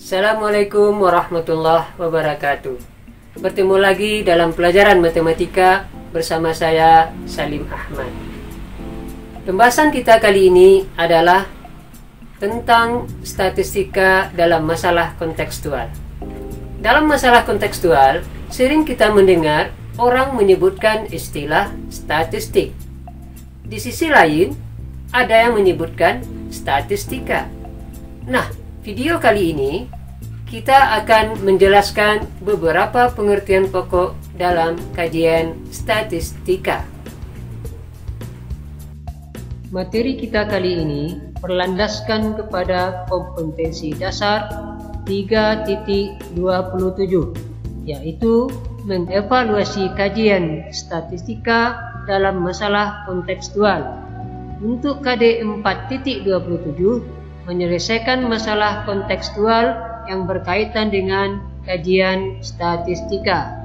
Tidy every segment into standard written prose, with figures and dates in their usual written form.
Assalamualaikum warahmatullahi wabarakatuh. Bertemu lagi dalam pelajaran matematika bersama saya Salim Ahmad. Pembahasan kita kali ini adalah tentang statistika dalam masalah kontekstual. Dalam masalah kontekstual, sering kita mendengar orang menyebutkan istilah statistik. Di sisi lain, ada yang menyebutkan statistika. Nah, video kali ini kita akan menjelaskan beberapa pengertian pokok dalam kajian statistika. Materi kita kali ini berlandaskan kepada kompetensi dasar 3.27, yaitu mengevaluasi kajian statistika dalam masalah kontekstual. Untuk KD 4.27, menyelesaikan masalah kontekstual yang berkaitan dengan kajian statistika.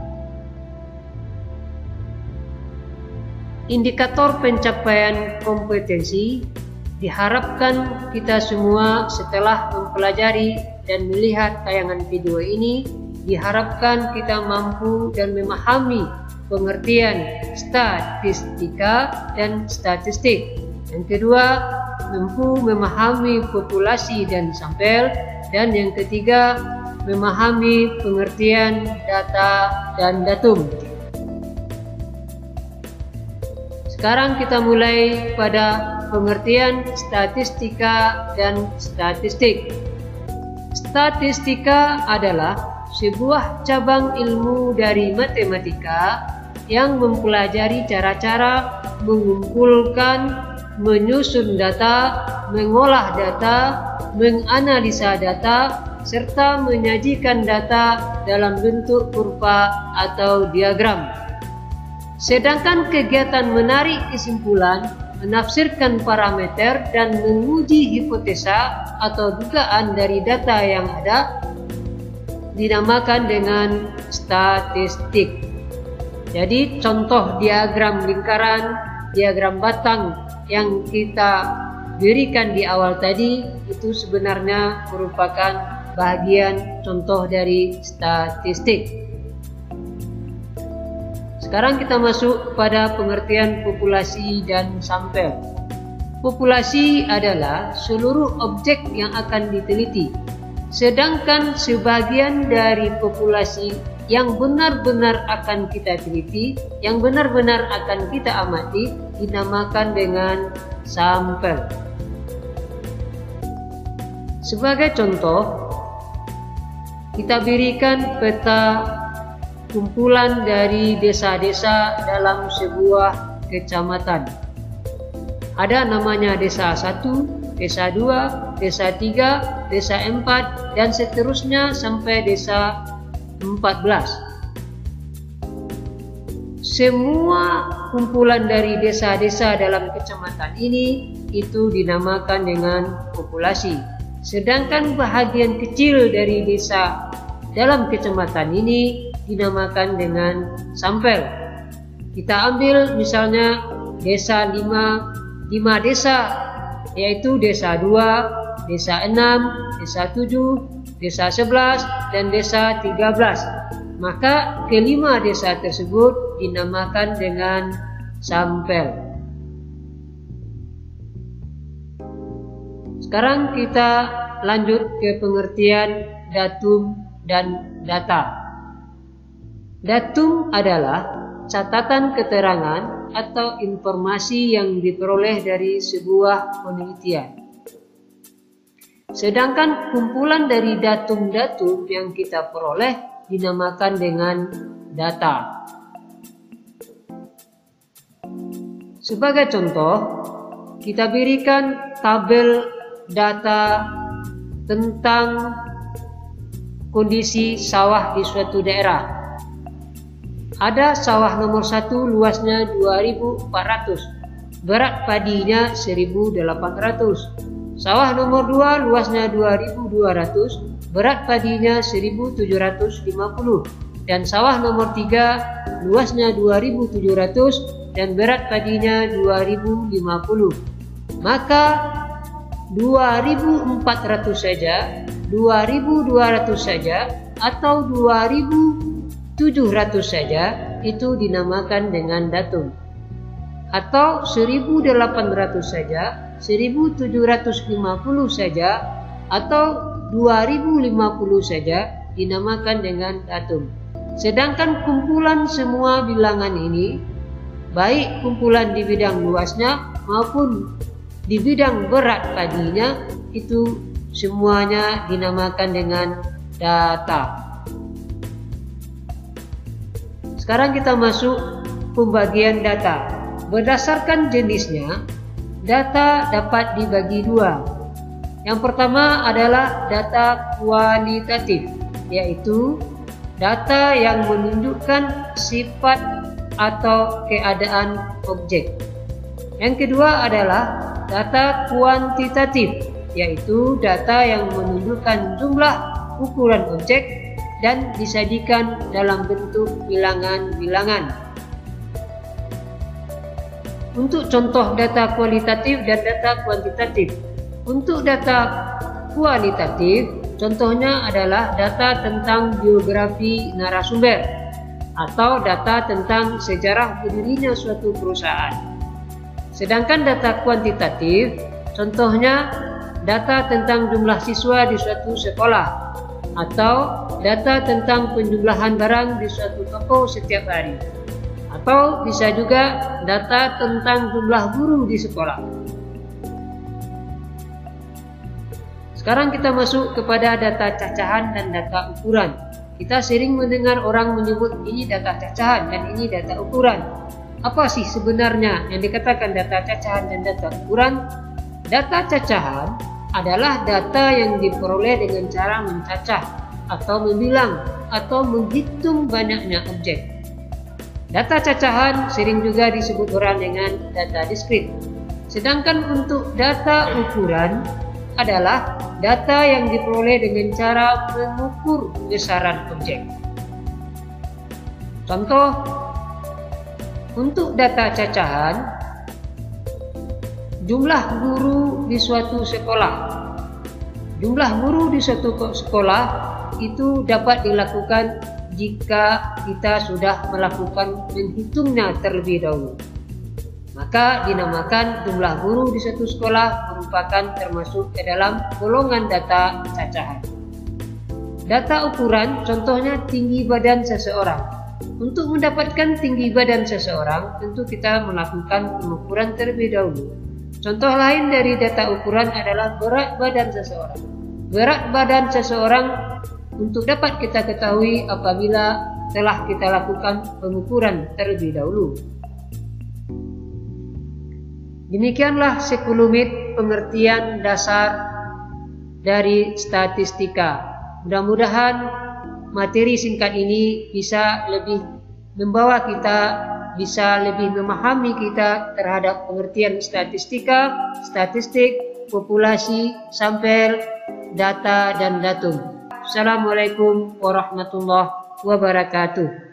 Indikator pencapaian kompetensi diharapkan kita semua setelah mempelajari dan melihat tayangan video ini, diharapkan kita mampu dan memahami pengertian statistika dan statistik. Yang kedua, mampu memahami populasi dan sampel. Dan yang ketiga, memahami pengertian data dan datum. Sekarang kita mulai pada pengertian statistika dan statistik. Statistika adalah sebuah cabang ilmu dari matematika yang mempelajari cara-cara mengumpulkan, menyusun data, mengolah data, menganalisa data, serta menyajikan data dalam bentuk kurva atau diagram. Sedangkan kegiatan menarik kesimpulan, menafsirkan parameter, dan menguji hipotesa atau dugaan dari data yang ada dinamakan dengan statistik. Jadi contoh diagram lingkaran, diagram batang yang kita berikan di awal tadi itu sebenarnya merupakan bagian contoh dari statistik. Sekarang kita masuk pada pengertian populasi dan sampel. Populasi adalah seluruh objek yang akan diteliti, sedangkan sebagian dari populasi yang benar-benar akan kita teliti, yang benar-benar akan kita amati, dinamakan dengan sampel. Sebagai contoh, kita berikan peta kumpulan dari desa-desa dalam sebuah kecamatan. Ada namanya desa 1, desa 2, desa 3, desa 4, dan seterusnya sampai desa 14. Semua kumpulan dari desa-desa dalam kecamatan ini itu dinamakan dengan populasi. Sedangkan bahagian kecil dari desa dalam kecamatan ini dinamakan dengan sampel. Kita ambil misalnya desa 5 desa, yaitu desa 2, desa 6, desa 7, desa 11, dan desa 13. Maka kelima desa tersebut dinamakan dengan sampel. Sekarang kita lanjut ke pengertian datum dan data. Datum adalah catatan keterangan atau informasi yang diperoleh dari sebuah penelitian. Sedangkan kumpulan dari datum-datum yang kita peroleh dinamakan dengan data. Sebagai contoh, kita berikan tabel data tentang kondisi sawah di suatu daerah. Ada sawah nomor 1 luasnya 2.400, berat padinya 1.800. Sawah nomor 2 luasnya 2.200, berat padinya 1.750. Dan sawah nomor 3 luasnya 2.700 dan berat padinya 2.050. Maka 2.400 saja 2.200 saja atau 2.700 saja, itu dinamakan dengan datum. Atau 1.800 saja, 1.750 saja, atau 2.050 saja dinamakan dengan datum. Sedangkan kumpulan semua bilangan ini, baik kumpulan di bidang luasnya maupun di bidang berat padinya, itu semuanya dinamakan dengan data. Sekarang kita masuk pembagian data. Berdasarkan jenisnya, data dapat dibagi dua. Yang pertama adalah data kualitatif, yaitu data yang menunjukkan sifat atau keadaan objek. Yang kedua adalah data kuantitatif, yaitu data yang menunjukkan jumlah ukuran objek dan disajikan dalam bentuk bilangan-bilangan. Untuk contoh data kualitatif dan data kuantitatif. Untuk data kualitatif, contohnya adalah data tentang biografi narasumber atau data tentang sejarah berdirinya suatu perusahaan. Sedangkan data kuantitatif, contohnya data tentang jumlah siswa di suatu sekolah atau data tentang penjumlahan barang di suatu toko setiap hari, atau bisa juga data tentang jumlah guru di sekolah. Sekarang kita masuk kepada data cacahan dan data ukuran. Kita sering mendengar orang menyebut ini data cacahan dan ini data ukuran. Apa sih sebenarnya yang dikatakan data cacahan dan data ukuran? Data cacahan adalah data yang diperoleh dengan cara mencacah atau membilang atau menghitung banyaknya objek. Data cacahan sering juga disebut orang dengan data diskrit. Sedangkan untuk data ukuran adalah data yang diperoleh dengan cara mengukur besaran objek. Contoh, untuk data cacahan, jumlah guru di suatu sekolah. Jumlah guru di suatu sekolah itu dapat dilakukan jika kita sudah melakukan menghitungnya terlebih dahulu. Maka dinamakan jumlah guru di suatu sekolah merupakan termasuk ke dalam golongan data cacahan. Data ukuran contohnya tinggi badan seseorang. Untuk mendapatkan tinggi badan seseorang tentu kita melakukan pengukuran terlebih dahulu. Contoh lain dari data ukuran adalah berat badan seseorang. Berat badan seseorang untuk dapat kita ketahui apabila telah kita lakukan pengukuran terlebih dahulu. Demikianlah sekelumit pengertian dasar dari statistika. Mudah-mudahan materi singkat ini bisa lebih membawa kita, bisa lebih memahami kita terhadap pengertian statistika, statistik, populasi, sampel, data, dan datum. Assalamualaikum warahmatullahi wabarakatuh.